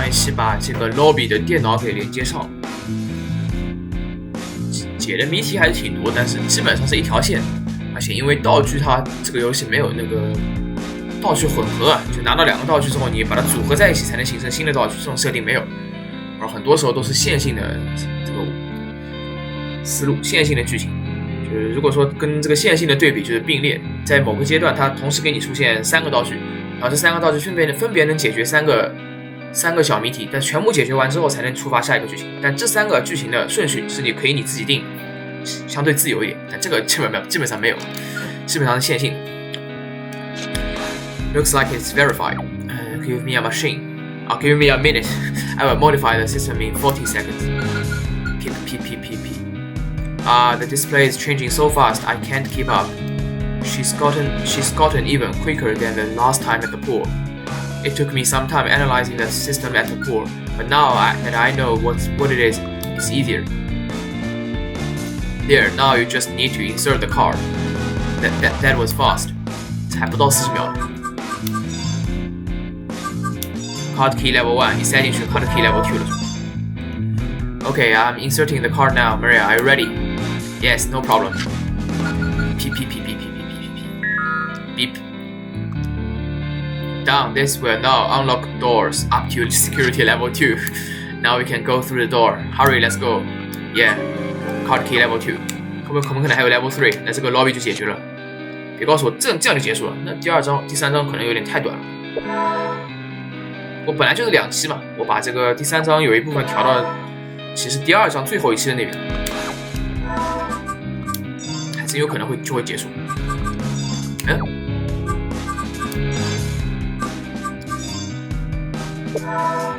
上一期把这个 lobby 的电脑给连接上，解的谜题还是挺多，但是基本上是一条线，而且因为道具它这个游戏没有那个道具混合啊，就拿到2个道具之后，你把它组合在一起才能形成新的道具，这种设定没有，而很多时候都是线性的这个思路，线性的剧情。就是如果说跟这个线性的对比，就是并列，在某个阶段它同时给你出现3个道具，然后这3个道具分别能解决三个小谜题，但全部解决完之后才能触发下一个剧情。但这3个剧情的顺序是可以你自己定，相对自由一点。但这个基本上没有，基本上是线性的。Looks like it's verified. Give me a machine. Give me a minute. I will modify the system in 40 seconds. P. The display is changing so fast I can't keep up. She's gotten even quicker than the last time at the pool. It took me some time analyzing the system at the pool, but now that I know what it is, it's easier. There, now you just need to insert the card. That was fast. 才不到40秒。Card key level 1, 你塞进去 card key level 2了。Okay, I'm inserting the card now. Maria, are you ready? Yes, no problem. Beep. Down, this will now unlock doors up to security level 2. Now we can go through the door. Hurry, let's go. Yeah, card key level 2. 可能还有 level 3， 那这个 lobby 就解决了。别告诉我这样就结束了，那第3章可能有点太短了。我本来就是2期嘛，我把这个第3章有一部分调到其实第2章最后一期的那边，还是有可能就会结束。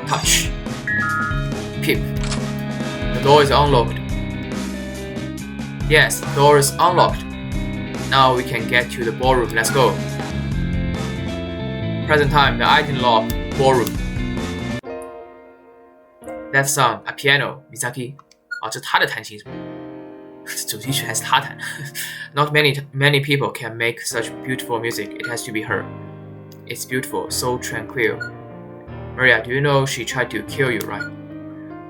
Touch. Pip. The door is unlocked. Yes, the door is unlocked. Now we can get to the ballroom. Let's go. Present time, the item lock, ballroom. That song, a piano, Misaki. 这他的弹琴是吧？主题曲还是他弹。Not many people can make such beautiful music. It has to be her. It's beautiful, so tranquil. Maria, do you know she tried to kill you, right?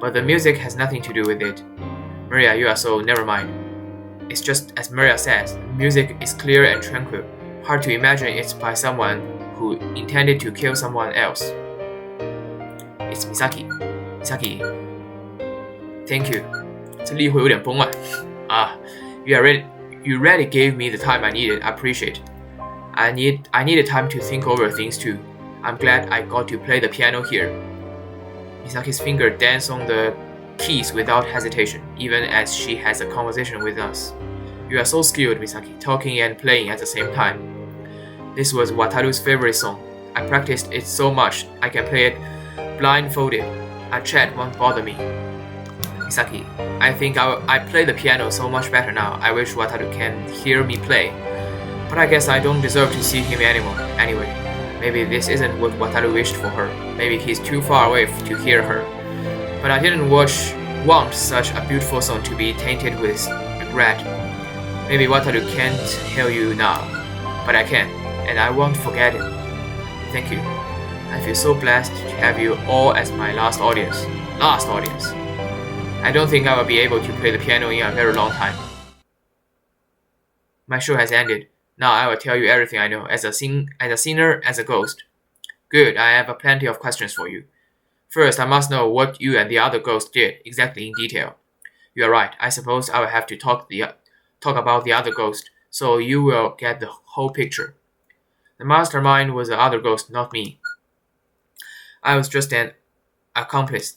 But the music has nothing to do with it. Maria, you are so never mind. It's just as Maria says, music is clear and tranquil. Hard to imagine it's by someone who intended to kill someone else. It's Misaki. Misaki. Thank you. 这例会有点崩啊。You really gave me the time I needed. I appreciate. I needed time to think over things too. I'm glad I got to play the piano here. Misaki's finger dance on the keys without hesitation, even as she has a conversation with us. You are so skilled, Misaki, talking and playing at the same time. This was Wataru's favorite song. I practiced it so much I can play it blindfolded. A chat won't bother me. Misaki, I think I play the piano so much better now. I wish Wataru can hear me play. But I guess I don't deserve to see him anymore. Anyway, maybe this isn't what Wataru wished for her. Maybe he's too far away to hear her. But I didn't want such a beautiful song to be tainted with regret. Maybe Wataru can't hear you now, but I can, and I won't forget it. Thank you. I feel so blessed to have you all as my last audience. I don't think I will be able to play the piano in a very long time. My show has ended. Now I will tell you everything I know as a sinner, as a ghost. Good, I have plenty of questions for you. First, I must know what you and the other ghosts did exactly in detail. You are right. I suppose I will have to talk about the other ghost, so you will get the whole picture. The mastermind was the other ghost, not me. I was just an accomplice.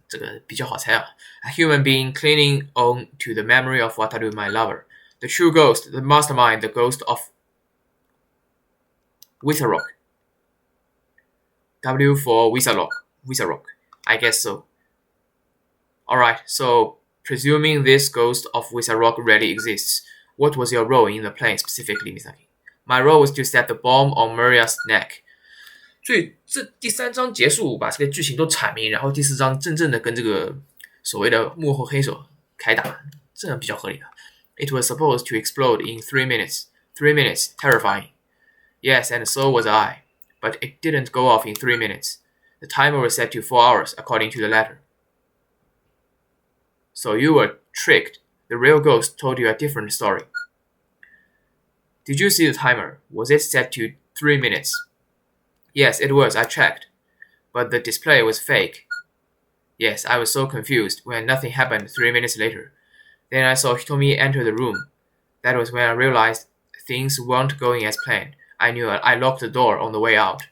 这个比较好猜啊。A human being clinging on to the memory of Wataru, my lover. The true ghost, the mastermind, the ghost of Witherrock. W for Witherrock. I guess so. Alright, so presuming this ghost of Witherrock really exists, what was your role in the plan specifically, Misaki? My role was to set the bomb on Maria's neck. 所以这第3章结束，把这个剧情都阐明，然后第4章真正的跟这个所谓的幕后黑手开打，这样比较合理的。It was supposed to explode in 3 minutes. 3 minutes, terrifying. Yes, and so was I. But it didn't go off in 3 minutes. The timer was set to 4 hours, according to the letter. So you were tricked. The real ghost told you a different story. Did you see the timer? Was it set to 3 minutes? Yes, it was. I checked. But the display was fake. Yes, I was so confused when nothing happened 3 minutes later. Then I saw Hitomi enter the room. That was when I realized things weren't going as planned. I knew I locked the door on the way out.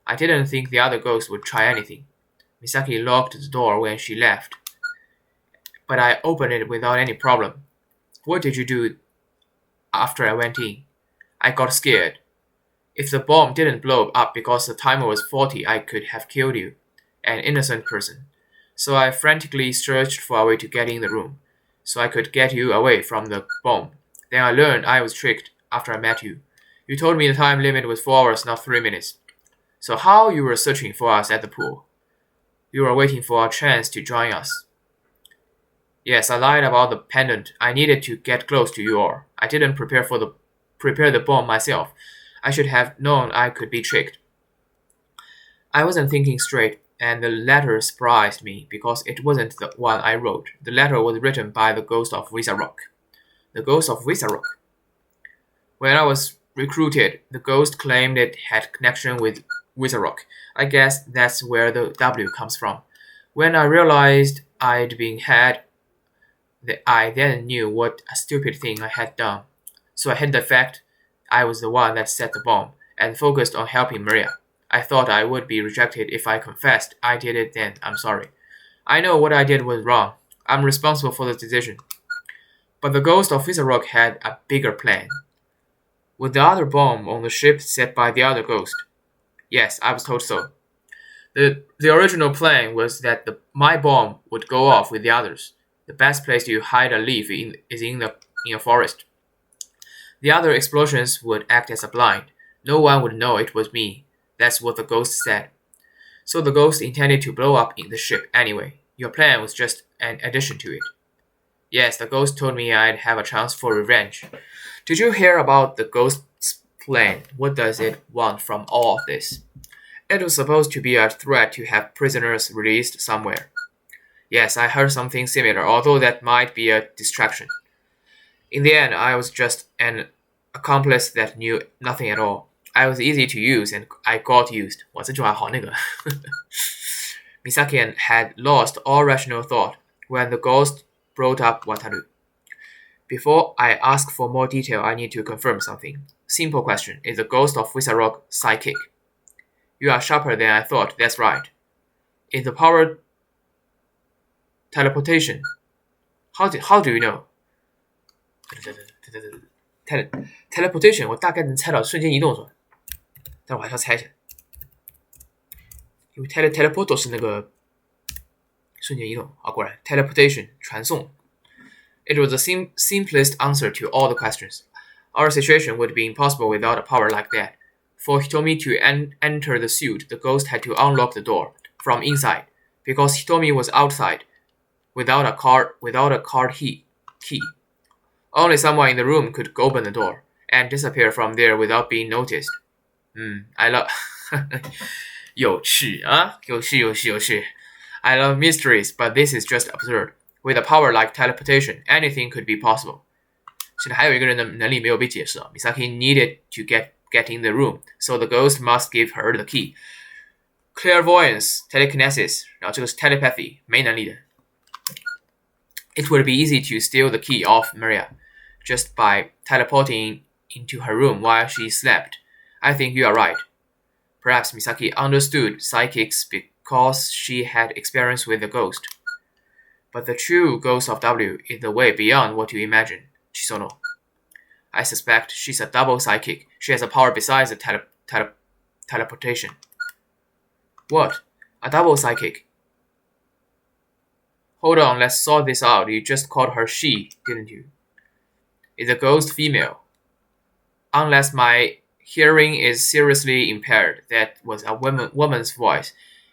I didn't think the other ghost would try anything. Misaki locked the door when she left. But I opened it without any problem. What did you do after I went in? I got scared. If the bomb didn't blow up because the timer was faulty, I could have killed you, an innocent person. So I frantically searched for a way to get in the room, so I could get you away from the bomb. Then I learned I was tricked after I met you. You told me the time limit was 4 hours, not 3 minutes. So how you were searching for us at the pool? You were waiting for a chance to join us. Yes, I lied about the pendant. I needed to get close to you all. I didn't prepare the bomb myself. I should have known I could be tricked. I wasn't thinking straight, and the letter surprised me because it wasn't the one I wrote. The letter was written by the ghost of Wizarrock. The ghost of Wizarrock. When I was recruited, the ghost claimed it had connection with Wizarrock. I guess that's where the W comes from. When I realized I'd been had, I then knew what a stupid thing I had done. So I hid the fact I was the one that set the bomb and focused on helping Maria. I thought I would be rejected if I confessed I did it then. I'm sorry. I know what I did was wrong. I'm responsible for the decision. But the ghost of Wizarrock had a bigger plan. Was the other bomb on the ship set by the other ghost? Yes, I was told so. The original plan was that my bomb would go off with the others. The best place to hide a leaf is in a forest. The other explosions would act as a blind. No one would know it was me. That's what the ghost said. So the ghost intended to blow up in the ship anyway. Your plan was just an addition to it. Yes, the ghost told me I'd have a chance for revenge. Did you hear about the ghost's plan? What does it want from all of this? It was supposed to be a threat to have prisoners released somewhere. Yes, I heard something similar, although that might be a distraction. In the end, I was just an accomplice that knew nothing at all. I was easy to use and I got used. 哇，这句话好那个。Misaki had lost all rational thought when the ghost brought up Wataru. Before I ask for more detail, I need to confirm something. Simple question. Is the ghost of Wizarrock psychic? You are sharper than I thought. That's right. Is the power teleportation? How do you know? Teleportation 我大概能猜到瞬间移动是吧？但我还是要猜一下，因为 teleport 是那个瞬间移动啊，果然 teleportation 传送。It was the simplest answer to all the questions. Our situation would be impossible without a power like that. For Hitomi to enter the suit, the ghost had to unlock the door from inside, because Hitomi was outside, without a card key. Only someone in the room could open the door and disappear from there without being noticed. I love 有趣啊，有趣。I love mysteries, but this is just absurd. With a power like teleportation, anything could be possible. 现在还有一个人的能力没有被解释啊。Misaki needed to get in the room, so the ghost must give her the key. Clairvoyance, telekinesis, 然后这个是 telepathy, 没能力的。It would be easy to steal the key off Maria, just by teleporting into her room while she slept. I think you are right. Perhaps Misaki understood psychics because she had experience with the ghost. But the true ghost of W is the way beyond what you imagine, Chisono. I suspect she's a double psychic. She has a power besides the teleportation. What? A double psychic? Hold on, let's sort this out. You just called her she, didn't you? Is the ghost female? Unless my hearing is seriously impaired, that was a woman's voice.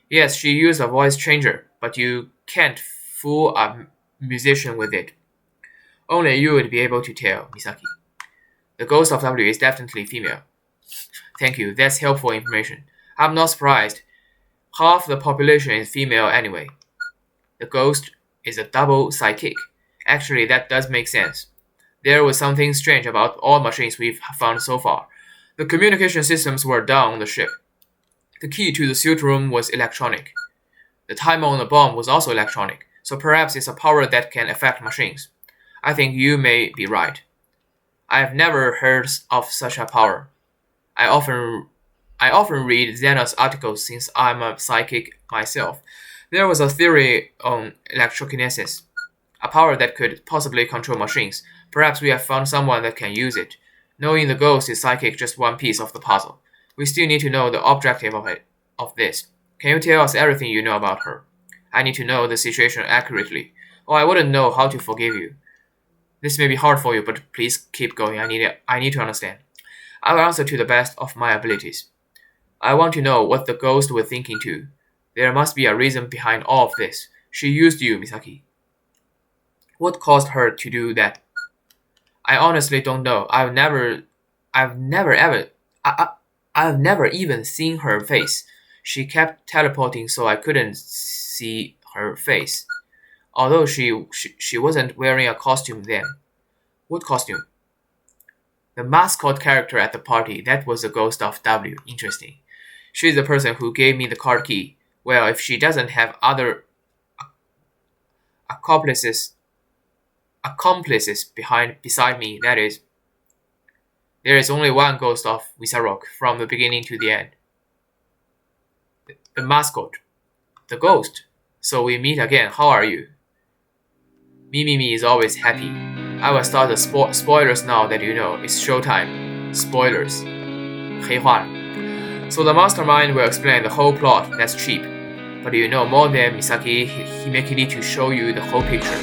Yes, she used a voice changer, but you can't fool a musician with it. Only you would be able to tell, Misaki. The ghost of W is definitely female. Thank you, that's helpful information. I'm not surprised. Half the population is female anyway. The ghost is a double psychic. Actually, that does make sense. There was something strange about all machines we've found so far. The communication systems were down on the ship. The key to the suit room was electronic. The timer on the bomb was also electronic, so perhaps it's a power that can affect machines. I think you may be right. I have never heard of such a power. I often read Xena's articles since I'm a psychic myself. There was a theory on electrokinesis, a power that could possibly control machines. Perhaps we have found someone that can use it. Knowing the ghost is psychic just one piece of the puzzle. We still need to know the objective of this. Can you tell us everything you know about her? I need to know the situation accurately, or I wouldn't know how to forgive you. This may be hard for you, but please keep going. I need to understand. I will answer to the best of my abilities. I want to know what the ghost was thinking too. There must be a reason behind all of this. She used you, Misaki. What caused her to do that? I honestly don't know. I've never even seen her face. She kept teleporting so I couldn't see her face. Although she wasn't wearing a costume then. What costume? The mascot character at the party, that was the ghost of W. Interesting. She's the person who gave me the card key. Well, if she doesn't have other accomplices beside me, that is. There is only one ghost of Visarok from the beginning to the end. The mascot. The ghost. So we meet again. How are you? Me is always happy. I will start the spoilers now that you know. It's showtime. Spoilers. 黑化了. So the mastermind will explain the whole plot. That's cheap. But you know more than Misaki Himekiri to show you the whole picture.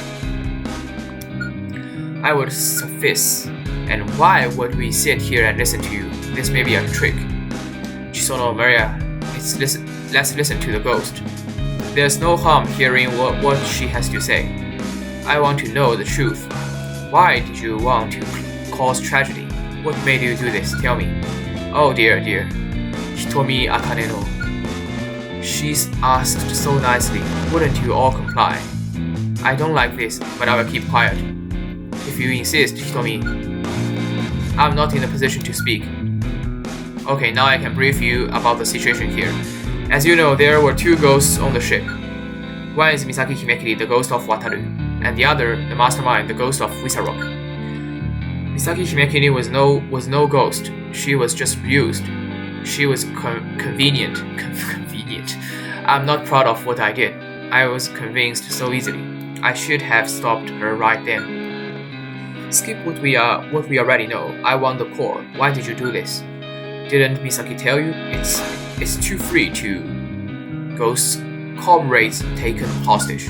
I would suffice. And why would we sit here and listen to you? This may be a trick. Chisono Maria, let's listen to the ghost. There's no harm hearing what she has to say. I want to know the truth. Why did you want to cause tragedy? What made you do this? Tell me. Oh dear. Hitomi Akane no. She's asked so nicely. Wouldn't you all comply? I don't like this, but I will keep quiet. If you insist, Hitomi. I'm not in a position to speak. Okay, now I can brief you about the situation here. As you know, there were two ghosts on the ship. One is Misaki Himekiri, the ghost of Wataru, and the other, the mastermind, the ghost of Visarok. Misaki Himekiri was no ghost. She was just used. She was convenient. I'm not proud of what I did. I was convinced so easily. I should have stopped her right then. Skip what we already know. I want the core. Why did you do this? Didn't Misaki tell you? It's too free to ghosts, comrades taken hostage.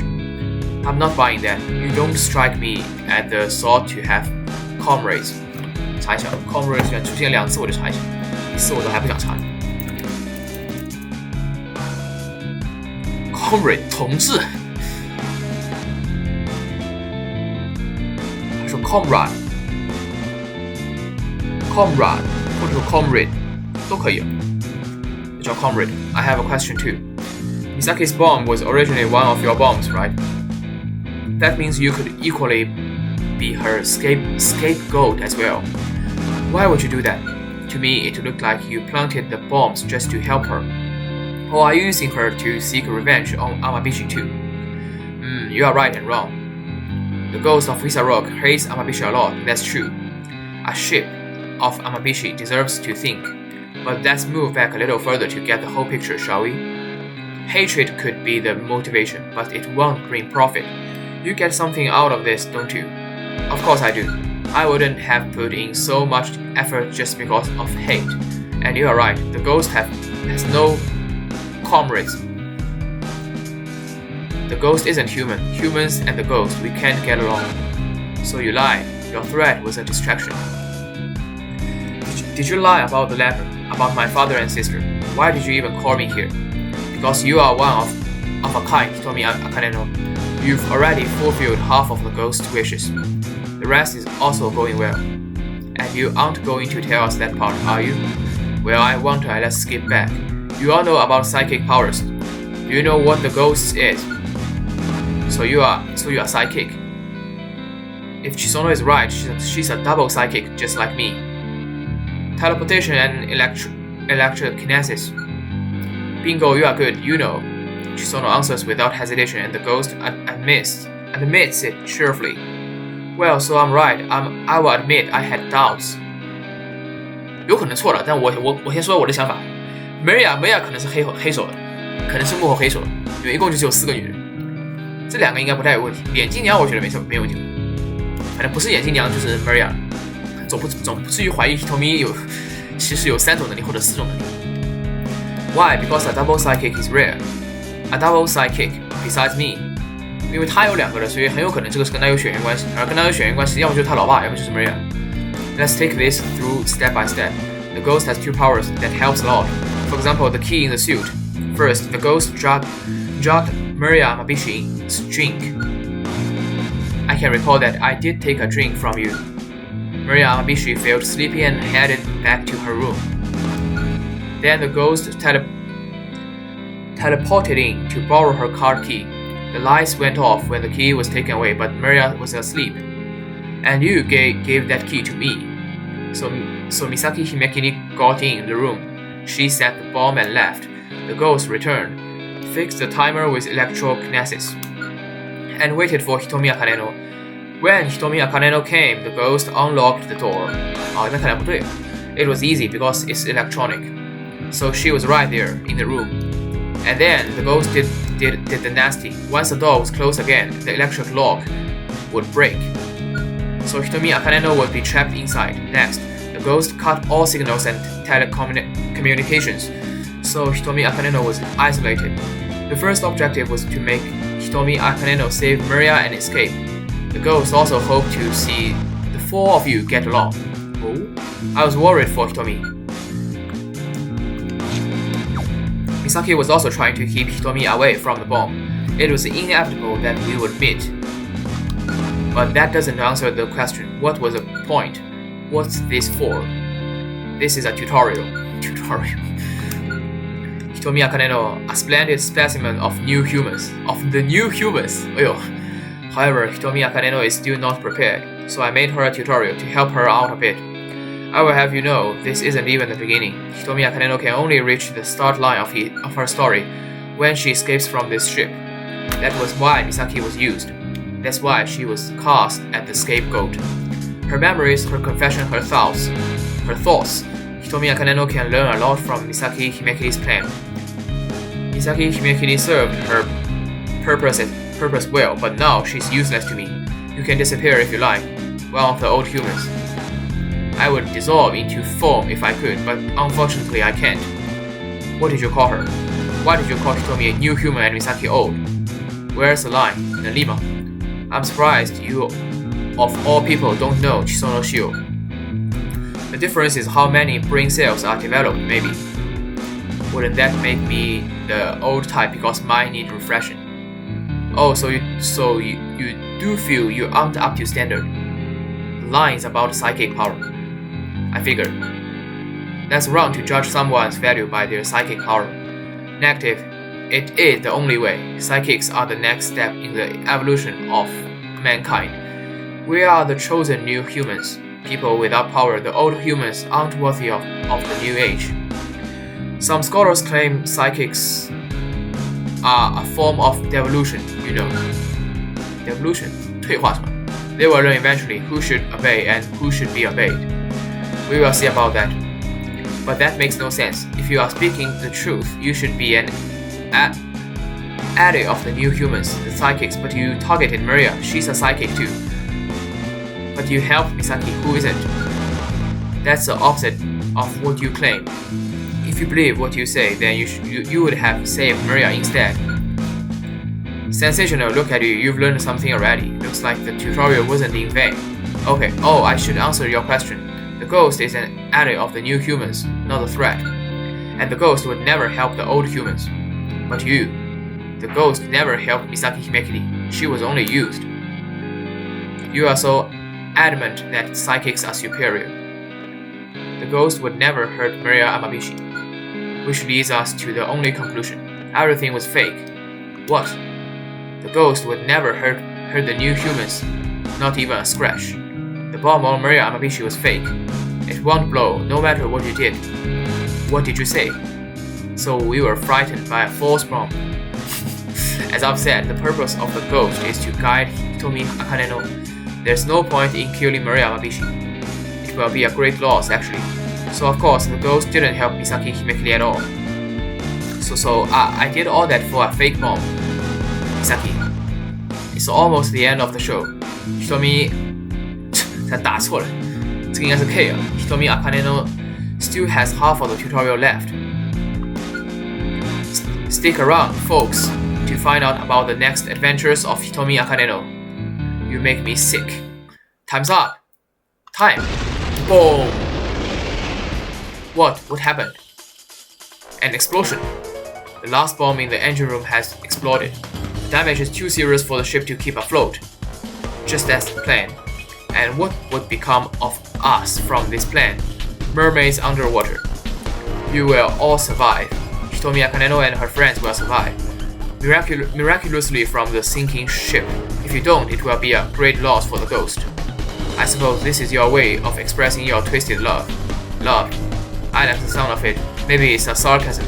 I'm not buying that. You don't strike me at the thought to have comrades. 查一下 comrades 居然出现2次，我就查一下，第4我都还不想查。comrade 同志，还说 comrade 或者说 comrade 都可以了，叫 comrade。I have a question too. Misaki's bomb was originally one of your bombs, right? That means you could equally be her scapegoat as well. Why would you do that? To me, it looked like you planted the bombs just to help her. Or are you using her to seek revenge on Amabishi too? You are right and wrong. The ghost of Visarok hates Amabishi a lot, that's true. A ship of Amabishi deserves to think. But let's move back a little further to get the whole picture, shall we? Hatred could be the motivation, but it won't bring profit. You get something out of this, don't you? Of course I do. I wouldn't have put in so much effort just because of hate. And you are right, the ghost has no comrades. The ghost isn't human. Humans and the ghost, we can't get along. So you lied. Your threat was a distraction. Did you lie about the letter, about my father and sister? Why did you even call me here? Because you are one of a kind, Hitomi Akane no. You've already fulfilled half of the ghost's wishes. The rest is also going well. And you aren't going to tell us that part, are you? Well, I wonder, let's skip back. You all know about psychic powers. Do you know what the ghost is? So you are psychic. If Chisono is right, she's a double psychic, just like me. Teleportation and electrokinesis. Bingo, you are good, you know. Chisono answers without hesitation, and the ghost admits it cheerfully. Well, so I'm right. I will admit I had doubts. 有可能错了，但我先说我的想法。Maria 可能是黑手的，可能是幕后黑手的，因为一共就只有4个女人，这2个应该不太有问题。眼镜娘我觉得没问题，反正不是眼镜娘就是 Maria， 总不至于怀疑 Hitomi 其实有3种能力或者4种能力。Why? Because a double psychic is rare. A double psychic besides me. 因为他有2个的，所以很有可能这个是跟他有血缘关系，而跟他有血缘关系，要么就是他老爸，要么就是 Maria。Let's take this through step by step. The ghost has 2 powers that helps a lot. For example, the key in the suit. First, the ghost drugged Maria Mabishi's drink. I can recall that I did take a drink from you. Maria Mabishi felt sleepy and headed back to her room. Then the ghost teleported in to borrow her car key. The lights went off when the key was taken away, but Maria was asleep. And you gave that key to me. So Misaki Himekiri got in the room. She set the bomb and left. The ghost returned, fixed the timer with electrokinesis, and waited for Hitomi Akaneno. When Hitomi Akaneno came, the ghost unlocked the door. 那看来不对。It was easy because it's electronic. So she was right there in the room. And then the ghost did the nasty. Once the door was closed again, the electric lock would break. So Hitomi Akaneno would be trapped inside. Next, the ghost cut all signals and telecommunications. So Hitomi Akaneno was isolated. The first objective was to make Hitomi Akaneno save Maria and escape. The ghost also hoped to see the 4 of you get along. Oh? I was worried for Hitomi. Misaki was also trying to keep Hitomi away from the bomb. It was inevitable that we would meet. But that doesn't answer the question. What was the point? What's this for? This is a tutorial. Hitomi Akaneno, a splendid specimen of the new humans. However, Hitomi Akaneno is still not prepared, so I made her a tutorial to help her out a bit. I will have you know, this isn't even the beginning. Hitomi Akaneno can only reach the start line of her story when she escapes from this ship. That was why Misaki was used. That's why she was cast as the scapegoat. Her memories, her confession, her thoughts. Hitomi Akaneno can learn a lot from Misaki Himekiri's plan. Misaki Himekiri served her purpose well, but now she's useless to me. You can disappear if you like, one of the old humans. I would dissolve into foam if I could, but unfortunately I can't. What did you call her? Why did you call Hitomi a new human and Misaki old? Where's the line? Nalima. I'm surprised you, of all people, don't know Chisono Shio. The difference is how many brain cells are developed, maybe. Wouldn't that make me the old type because mine need refreshing? Oh, so you do feel you aren't up to standard. The line is about psychic power. I figured. Let's run to judge someone's value by their psychic power. Negative. It is the only way. Psychics are the next step in the evolution of mankind. We are the chosen new humans. People without power, the old humans aren't worthy of the new age. Some scholars claim psychics are a form of devolution, you know. Devolution, 退化什么? They will learn eventually who should obey and who should be obeyed. We will see about that. But that makes no sense. If you are speaking the truth, you should be an ally of the new humans, the psychics, but you targeted Maria. She's a psychic too. But you helped Misaki, who isn't. That's the opposite of what you claim. If you believe what you say, then you would have saved Maria instead. Sensational, look at you, you've learned something already. Looks like the tutorial wasn't in vain. Okay, I should answer your question. The ghost is an ally of the new humans, not a threat. And the ghost would never help the old humans. But you, the ghost never helped Misaki Himekiri. She was only used. You are so adamant that psychics are superior. The ghost would never hurt Maria Amabishi, which leads us to the only conclusion. Everything was fake. What? The ghost would never hurt the new humans, not even a scratch. The bomb on Maria Amabishi was fake. It won't blow, no matter what you did. What did you say? So we were frightened by a false bomb. As I've said, the purpose of the ghost is to guide Hitomi Akane no. There's no point in killing Maria Amabishi. It will be a great loss, actually. So of course, the ghost didn't help Misaki Himekiri at all. So I did all that for a fake bomb. Misaki. It's almost the end of the show. Hitomi 才打错了，这个应该是 K 啊。Hitomi Akane no still has half of the tutorial left. Stick around, folks, to find out about the next adventures of Hitomi Akane no. You make me sick. Time's up. Time. Boom. What happened? An explosion. The last bomb in the engine room has exploded. The damage is too serious for the ship to keep afloat. Just as planned. And what would become of us from this plan? Mermaids underwater. You will all survive. Hitomi Akane no and her friends will survive. Miraculously from the sinking ship. If you don't, it will be a great loss for the ghost. I suppose this is your way of expressing your twisted love. Love. I like the sound of it. Maybe it's a sarcasm.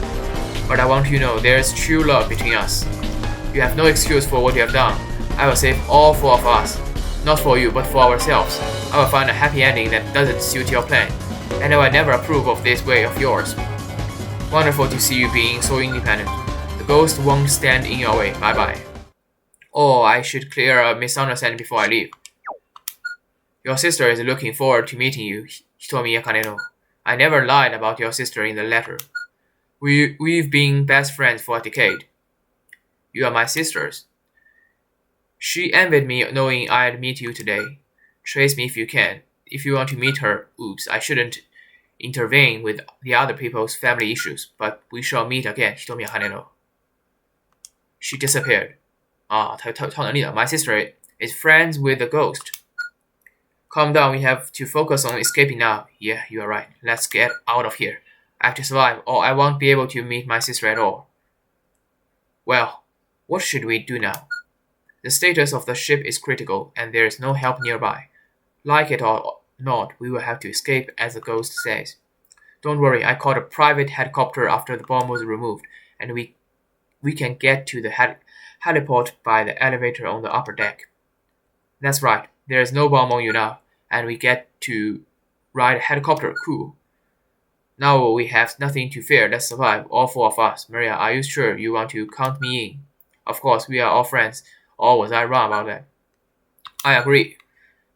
But I want you to know there is true love between us. You have no excuse for what you have done. I will save all four of us. Not for you, but for ourselves. I will find a happy ending that doesn't suit your plan. And I will never approve of this way of yours. Wonderful to see you being so independent. The ghost won't stand in your way. Bye-bye. Oh, I should clear a misunderstanding before I leave. Your sister is looking forward to meeting you, Hitomi Akane no. I never lied about your sister in the letter. We've been best friends for a decade. You are my sisters. She envied me knowing I'd meet you today. Trace me if you can. If you want to meet her, oops, I shouldn't intervene with the other people's family issues, but we shall meet again, Hitomi Akane no. She disappeared. 她超能力的 My sister is friends with the ghost. Calm down, we have to focus on escaping now. Yeah, you are right. Let's get out of here. I have to survive, or I won't be able to meet my sister at all. Well, what should we do now? The status of the ship is critical, and there is no help nearby. Like it or not, we will have to escape, as the ghost says. Don't worry, I called a private helicopter after the bomb was removed, and we can get to the heliport by the elevator on the upper deck. That's right, there is no bomb on you now, and we get to ride a helicopter. Cool. Now we have nothing to fear. Let's survive, all four of us. Maria, are you sure you want to count me in? Of course, we are all friends. Or was I wrong about that? I agree.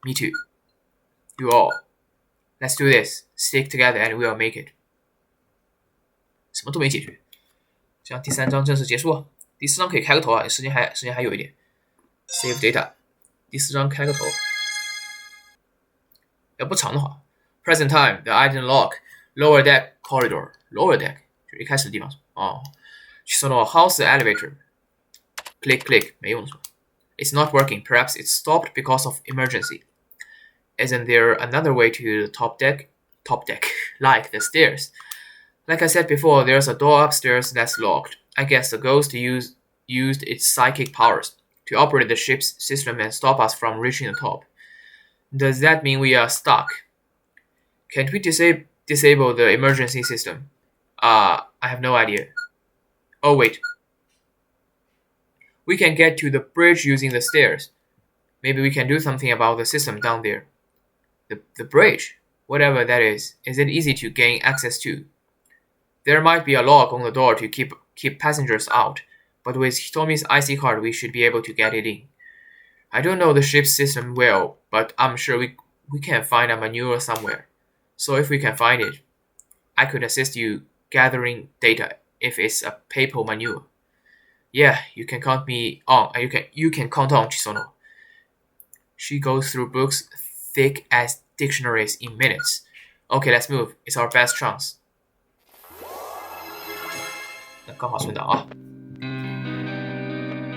Me too. You all. Let's do this. Stick together and we'll make it. 什么都没解决，这样第3章正式结束。第4章可以开个头啊，时间还有一点。Save data。第4章开个头。要不长的话 ，Present time, the item lock, lower deck corridor, lower deck 就是一开始的地方哦。その house elevator, click click 没用的是吧 ？It's not working. Perhaps it stopped because of emergency. Isn't there another way to the top deck? Top deck, like the stairs. Like I said before, there's a door upstairs that's locked. I guess the ghost used its psychic powers to operate the ship's system and stop us from reaching the top. Does that mean we are stuck? Can't we disable the emergency system? I have no idea. Oh, wait. We can get to the bridge using the stairs. Maybe we can do something about the system down there. The bridge, whatever that is it easy to gain access to? There might be a lock on the door to keep passengers out, but with Hitomi's IC card we should be able to get it in. I don't know the ship's system well, but I'm sure we can find a manual somewhere. So if we can find it, I could assist you gathering data if it's a paper manual. Yeah, you can count me on. You can count on Chisono. She goes through books thick as dictionaries in minutes. Okay, let's move. It's our best chance. 那刚好顺道啊。